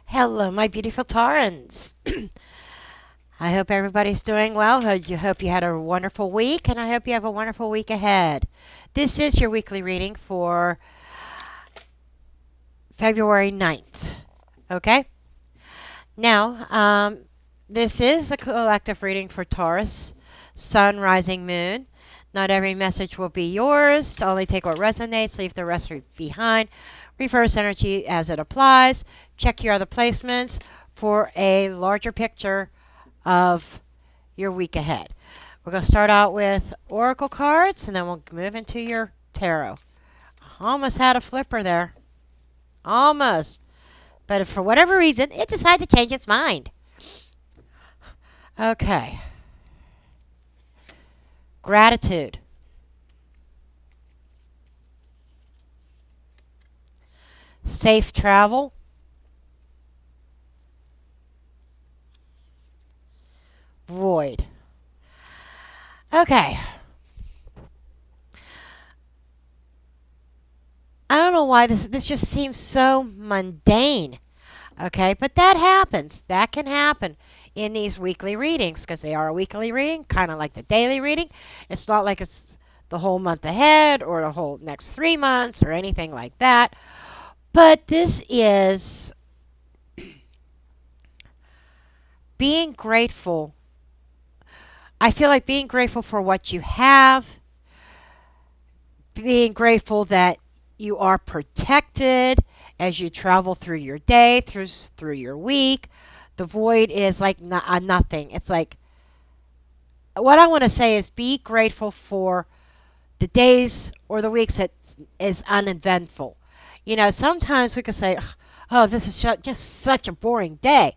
Hello, my beautiful Taurans. I hope everybody's doing well. Hope you had a wonderful week, and I hope you have a wonderful week ahead. This is your weekly reading for February 9th. Okay? Now, this is a collective reading for Taurus, Sun, Rising, Moon. Not every message will be yours. Only take what resonates, leave the rest behind. Reverse energy as it applies. Check your other placements for a larger picture of your week ahead. We're going to start out with oracle cards and then we'll move into your tarot. Almost had a flipper there. Almost. But if for whatever reason it decided to change its mind. Okay. Gratitude. Safe travel. Void. Okay. I don't know why this just seems so mundane. Okay, but that happens. That can happen in these weekly readings because they are a weekly reading, kind of like the daily reading. It's not like it's the whole month ahead or the whole next 3 months or anything like that. But this is being grateful. I feel like being grateful for what you have, being grateful that you are protected as you travel through your day, through your week. The void is like nothing. It's like what I want to say is be grateful for the days or the weeks that is uneventful. Sometimes we could say, "Oh, this is just such a boring day."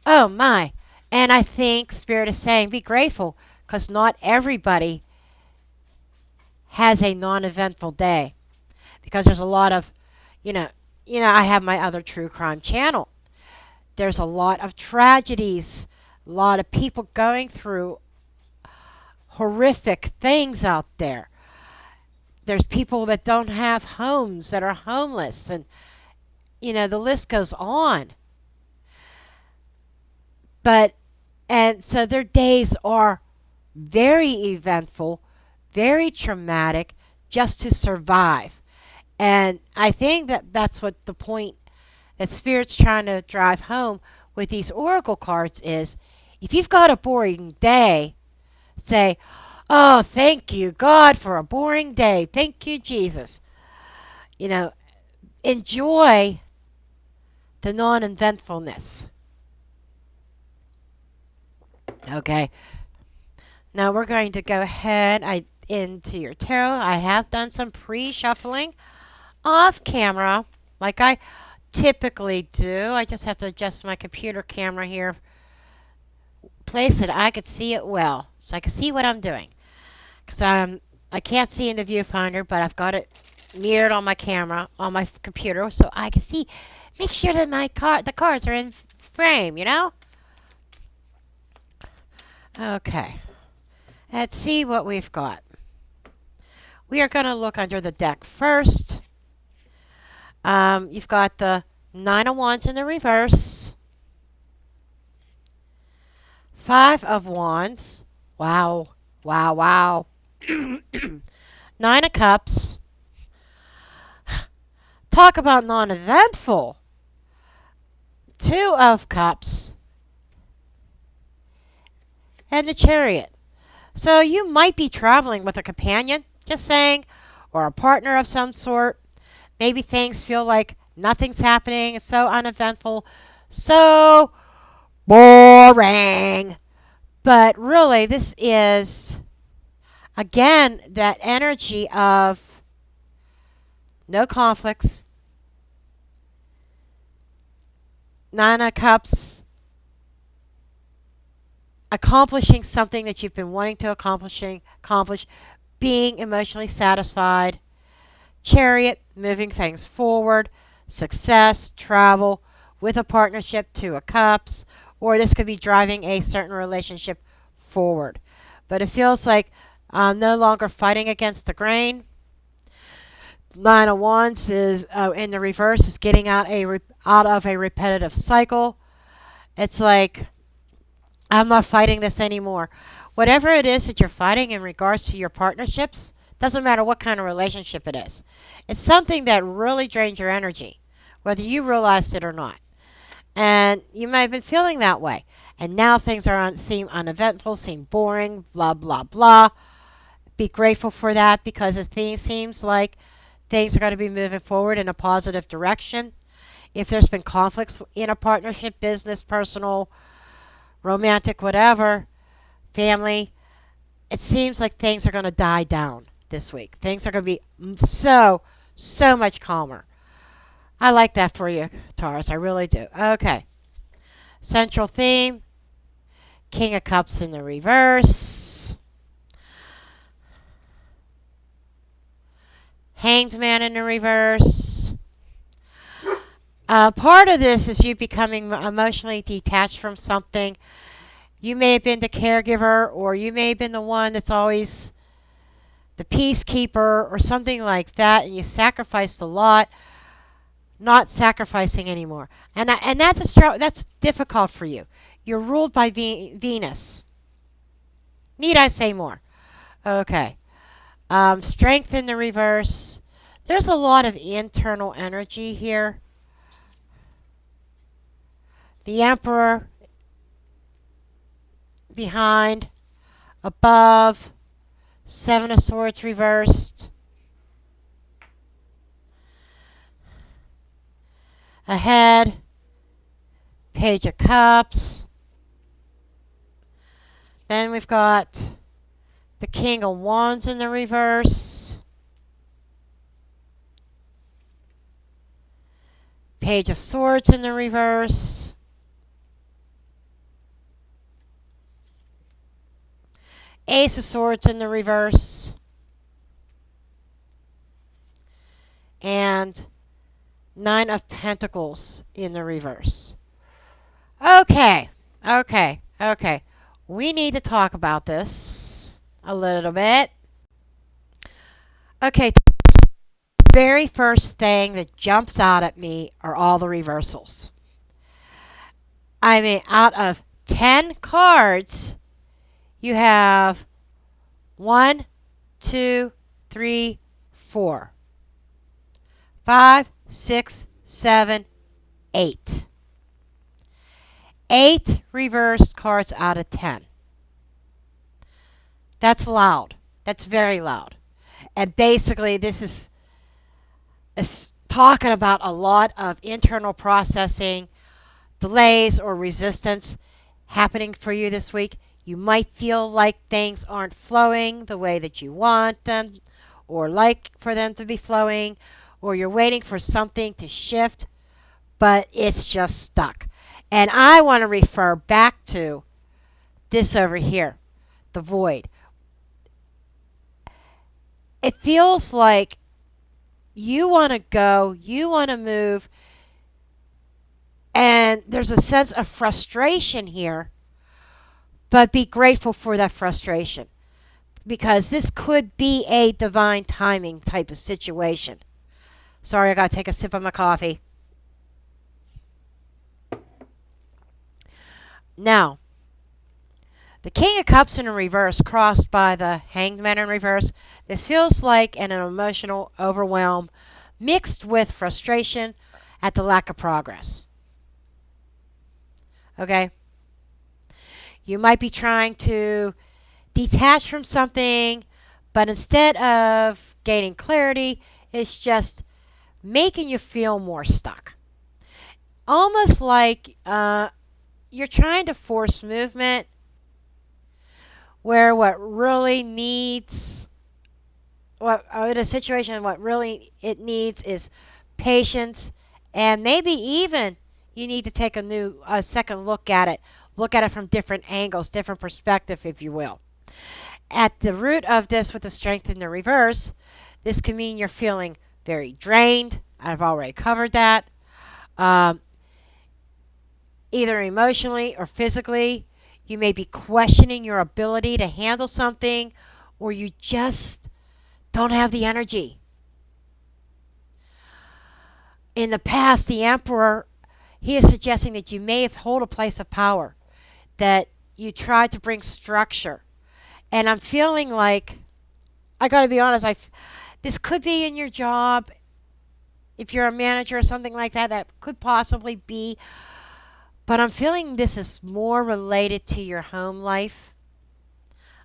Oh my! And I think Spirit is saying, be grateful because not everybody has a non-eventful day. Because there's a lot of, I have my other true crime channel. There's a lot of tragedies, a lot of people going through horrific things out there. There's people that don't have homes, that are homeless, and, the list goes on. And so their days are very eventful, very traumatic, just to survive. And I think that that's what the point that Spirit's trying to drive home with these oracle cards is if you've got a boring day, say, "Oh, thank you, God, for a boring day. Thank you, Jesus." Enjoy the non eventfulness. Okay. Now we're going to go ahead into your tarot. I have done some pre-shuffling off camera like I typically do. I just have to adjust my computer camera here, place it I could see it well, so I can see what I'm doing. Because I can't see in the viewfinder, but I've got it mirrored on my camera on my computer, so I can see. Make sure that the cards are in frame. Okay. Let's see what we've got. We are going to look under the deck first. You've got the Nine of Wands in the reverse. Five of Wands. Wow. Wow, wow. Nine of Cups. Talk about non-eventful. Two of Cups. And the Chariot. So you might be traveling with a companion, just saying, or a partner of some sort. Maybe things feel like nothing's happening. It's so uneventful. So boring. But really, this is, again, that energy of no conflicts. Nine of Cups. Accomplishing something that you've been wanting to accomplish, being emotionally satisfied. Chariot, moving things forward, success, travel, with a partnership, Two of Cups, or this could be driving a certain relationship forward. But it feels like no longer fighting against the grain. Nine of Wands is in the reverse is getting out of a repetitive cycle. It's like, I'm not fighting this anymore. Whatever it is that you're fighting in regards to your partnerships, doesn't matter what kind of relationship it is. It's something that really drains your energy, whether you realized it or not. And you might have been feeling that way. And now things seem uneventful, seem boring, blah, blah, blah. Be grateful for that because it seems like things are going to be moving forward in a positive direction. If there's been conflicts in a partnership, business, personal, romantic, whatever, family, it seems like things are going to die down this week. Things are going to be so much calmer. I like that for you, Taurus. I really do. Okay. Central theme, King of Cups in the reverse. Hanged Man in the reverse. Part of this is you becoming emotionally detached from something. You may have been the caregiver, or you may have been the one that's always the peacekeeper or something like that, and you sacrificed a lot, not sacrificing anymore. And that's difficult for you. You're ruled by Venus. Need I say more? Okay. Strength in the reverse. There's a lot of internal energy here. The Emperor behind, above, Seven of Swords reversed. Ahead, Page of Cups. Then we've got the King of Wands in the reverse. Page of Swords in the reverse. Ace of Swords in the reverse. And Nine of Pentacles in the reverse. Okay. We need to talk about this a little bit. Okay, very first thing that jumps out at me are all the reversals. I mean, out of 10 cards, you have 1, 2, 3, 4, 5, 6, 7, 8. 8 reversed cards out of 10. That's loud. That's very loud. And basically, this is talking about a lot of internal processing, delays, or resistance happening for you this week. You might feel like things aren't flowing the way that you want them, or like for them to be flowing, or you're waiting for something to shift, but it's just stuck. And I want to refer back to this over here, the void. It feels like you want to go, you want to move, and there's a sense of frustration here, but be grateful for that frustration because this could be a divine timing type of situation. Sorry, I got to take a sip of my coffee. Now, the King of Cups in reverse crossed by the Hanged Man in reverse. This feels like an emotional overwhelm mixed with frustration at the lack of progress. Okay? You might be trying to detach from something, but instead of gaining clarity, it's just making you feel more stuck. Almost like you're trying to force movement where in a situation, what really it needs is patience, and maybe even you need to take a second look at it. Look at it from different angles, different perspective, if you will. At the root of this with the strength in the reverse, this can mean you're feeling very drained. I've already covered that. Either emotionally or physically, you may be questioning your ability to handle something, or you just don't have the energy. In the past, the Emperor, he is suggesting that you may have hold a place of power, that you tried to bring structure. And I'm feeling like, I got to be honest, this could be in your job. If you're a manager or something like that, that could possibly be. But I'm feeling this is more related to your home life.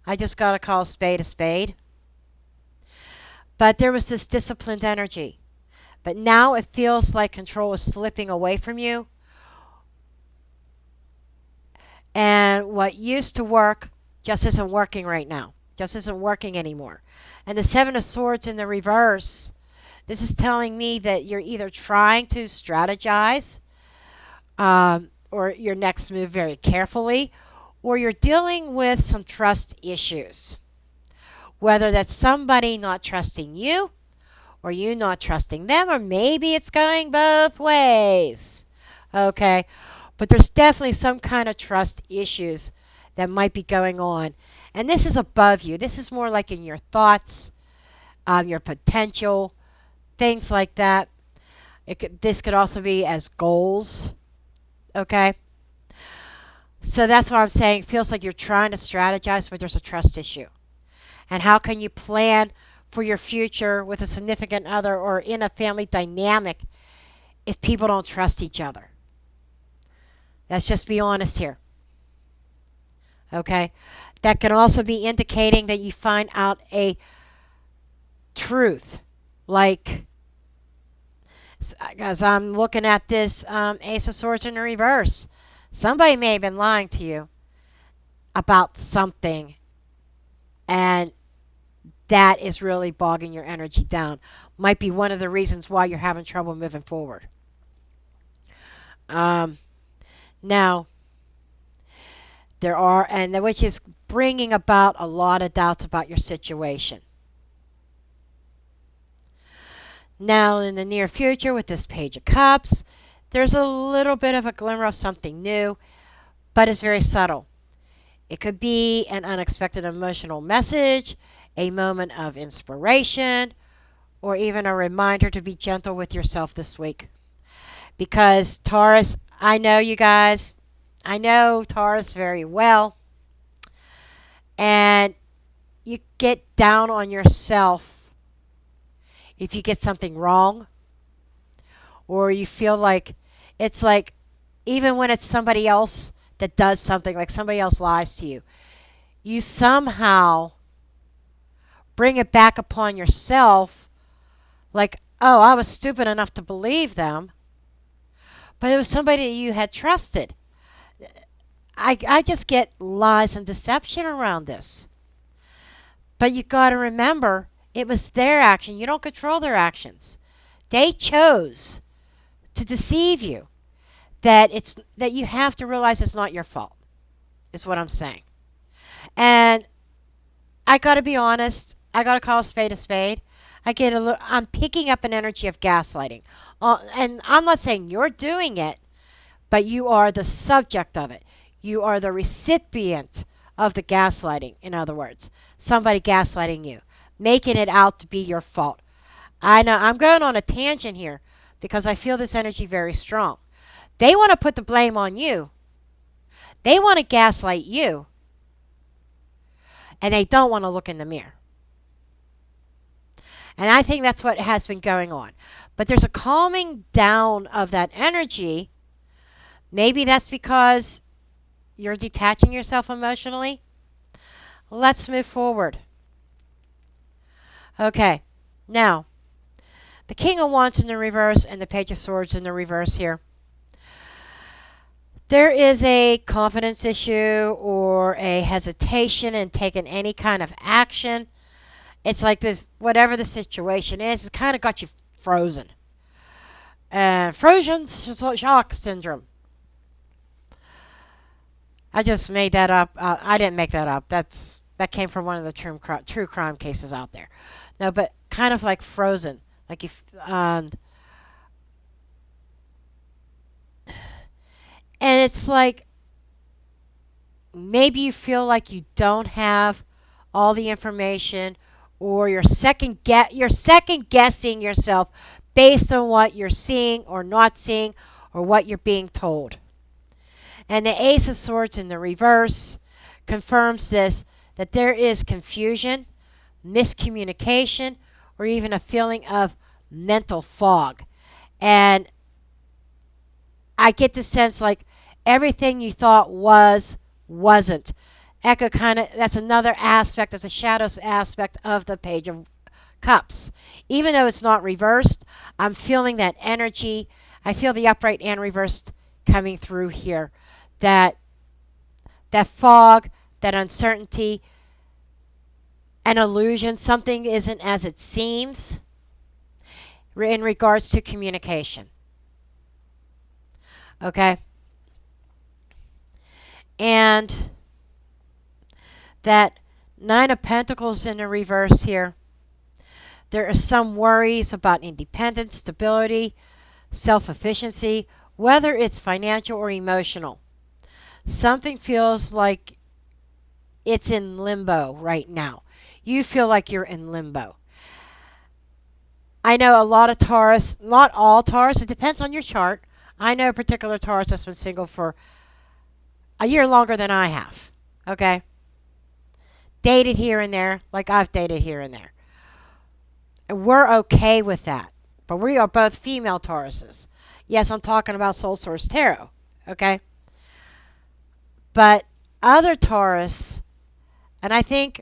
I just got to call a spade a spade. But there was this disciplined energy. But now it feels like control is slipping away from you. And what used to work just isn't working right now. Just isn't working anymore. And the Seven of Swords in the reverse, this is telling me that you're either trying to strategize or your next move very carefully, or you're dealing with some trust issues. Whether that's somebody not trusting you, or you not trusting them, or maybe it's going both ways. Okay? But there's definitely some kind of trust issues that might be going on. And this is above you. This is more like in your thoughts, your potential, things like that. This could also be as goals. Okay? So that's why I'm saying it feels like you're trying to strategize, but there's a trust issue. And how can you plan for your future with a significant other or in a family dynamic if people don't trust each other? Let's just be honest here. Okay? That can also be indicating that you find out a truth. Like, as I'm looking at this Ace of Swords in the reverse, somebody may have been lying to you about something, and that is really bogging your energy down. Might be one of the reasons why you're having trouble moving forward. Now, there are, and which is bringing about a lot of doubts about your situation. Now, in the near future, with this Page of Cups, there's a little bit of a glimmer of something new, but it's very subtle. It could be an unexpected emotional message, a moment of inspiration, or even a reminder to be gentle with yourself this week. Because Taurus, I know you guys, I know Taurus very well, and you get down on yourself if you get something wrong, or you feel like it's like, even when it's somebody else that does something, like somebody else lies to you, you somehow bring it back upon yourself, like, oh, I was stupid enough to believe them, but it was somebody that you had trusted. I just get lies and deception around this. But you got to remember, it was their action. You don't control their actions. They chose to deceive you. That you have to realize it's not your fault, is what I'm saying. And I got to be honest. I got to call a spade a spade. I'm picking up an energy of gaslighting. And I'm not saying you're doing it, but you are the subject of it. You are the recipient of the gaslighting, in other words. Somebody gaslighting you, making it out to be your fault. I know I'm going on a tangent here because I feel this energy very strong. They want to put the blame on you. They want to gaslight you. And they don't want to look in the mirror. And I think that's what has been going on. But there's a calming down of that energy. Maybe that's because you're detaching yourself emotionally. Let's move forward. Okay, now, the King of Wands in the reverse and the Page of Swords in the reverse here. There is a confidence issue or a hesitation in taking any kind of action. It's like this, whatever the situation is, it's kind of got you frozen. Frozen shock syndrome. I just made that up. I didn't make that up. That came from one of the true crime cases out there. No, but kind of like frozen, like if and it's like maybe you feel like you don't have all the information, or you're second guessing yourself based on what you're seeing or not seeing or what you're being told. And the Ace of Swords in the reverse confirms this, that there is confusion, miscommunication, or even a feeling of mental fog. And I get the sense like everything you thought wasn't. Echo kind of, that's another aspect, there's a shadows aspect of the Page of Cups. Even though it's not reversed, I'm feeling that energy. I feel the upright and reversed coming through here. That fog, that uncertainty, an illusion, something isn't as it seems in regards to communication. Okay? And that Nine of Pentacles in the reverse here. There are some worries about independence, stability, self-efficiency, whether it's financial or emotional. Something feels like it's in limbo right now. You feel like you're in limbo. I know a lot of Taurus, not all Taurus, it depends on your chart. I know a particular Taurus that's been single for a year longer than I have. Okay? Dated here and there, like I've dated here and there. And we're okay with that. But we are both female Tauruses. Yes, I'm talking about Soul Source Tarot. Okay? But other Taurus, and I think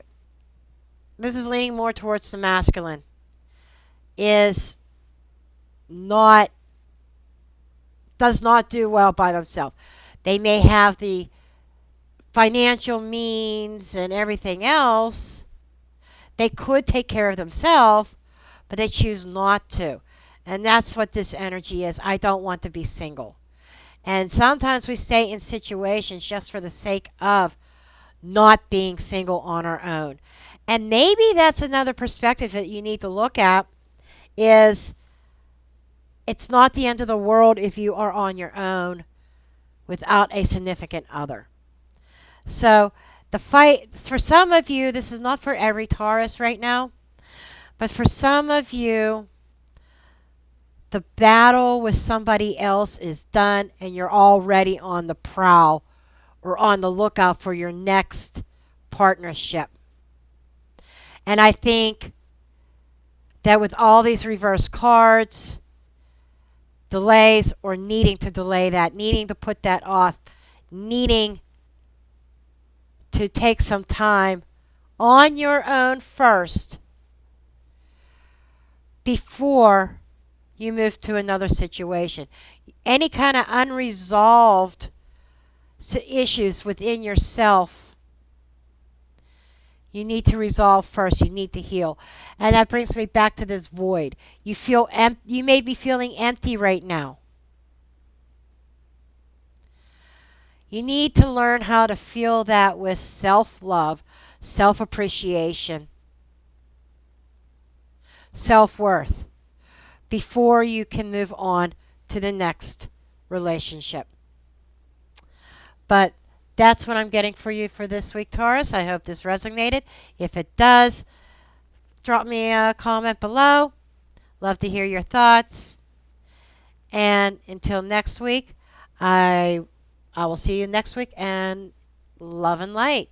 this is leaning more towards the masculine, does not do well by themselves. They may have the financial means and everything else. They could take care of themselves, but they choose not to. And that's what this energy is. I don't want to be single. And sometimes we stay in situations just for the sake of not being single on our own. And maybe that's another perspective that you need to look at is it's not the end of the world if you are on your own without a significant other. So the fight, for some of you, this is not for every Taurus right now, but for some of you, the battle with somebody else is done and you're already on the prowl or on the lookout for your next partnership. And I think that with all these reverse cards, delays or needing to delay that, needing to put that off, needing to take some time on your own first before you move to another situation. Any kind of unresolved issues within yourself, you need to resolve first. You need to heal. And that brings me back to this void. You may be feeling empty right now. You need to learn how to feel that with self-love, self-appreciation, self-worth before you can move on to the next relationship. But that's what I'm getting for you for this week, Taurus. I hope this resonated. If it does, drop me a comment below. Love to hear your thoughts. And until next week, I will see you next week, and love and light.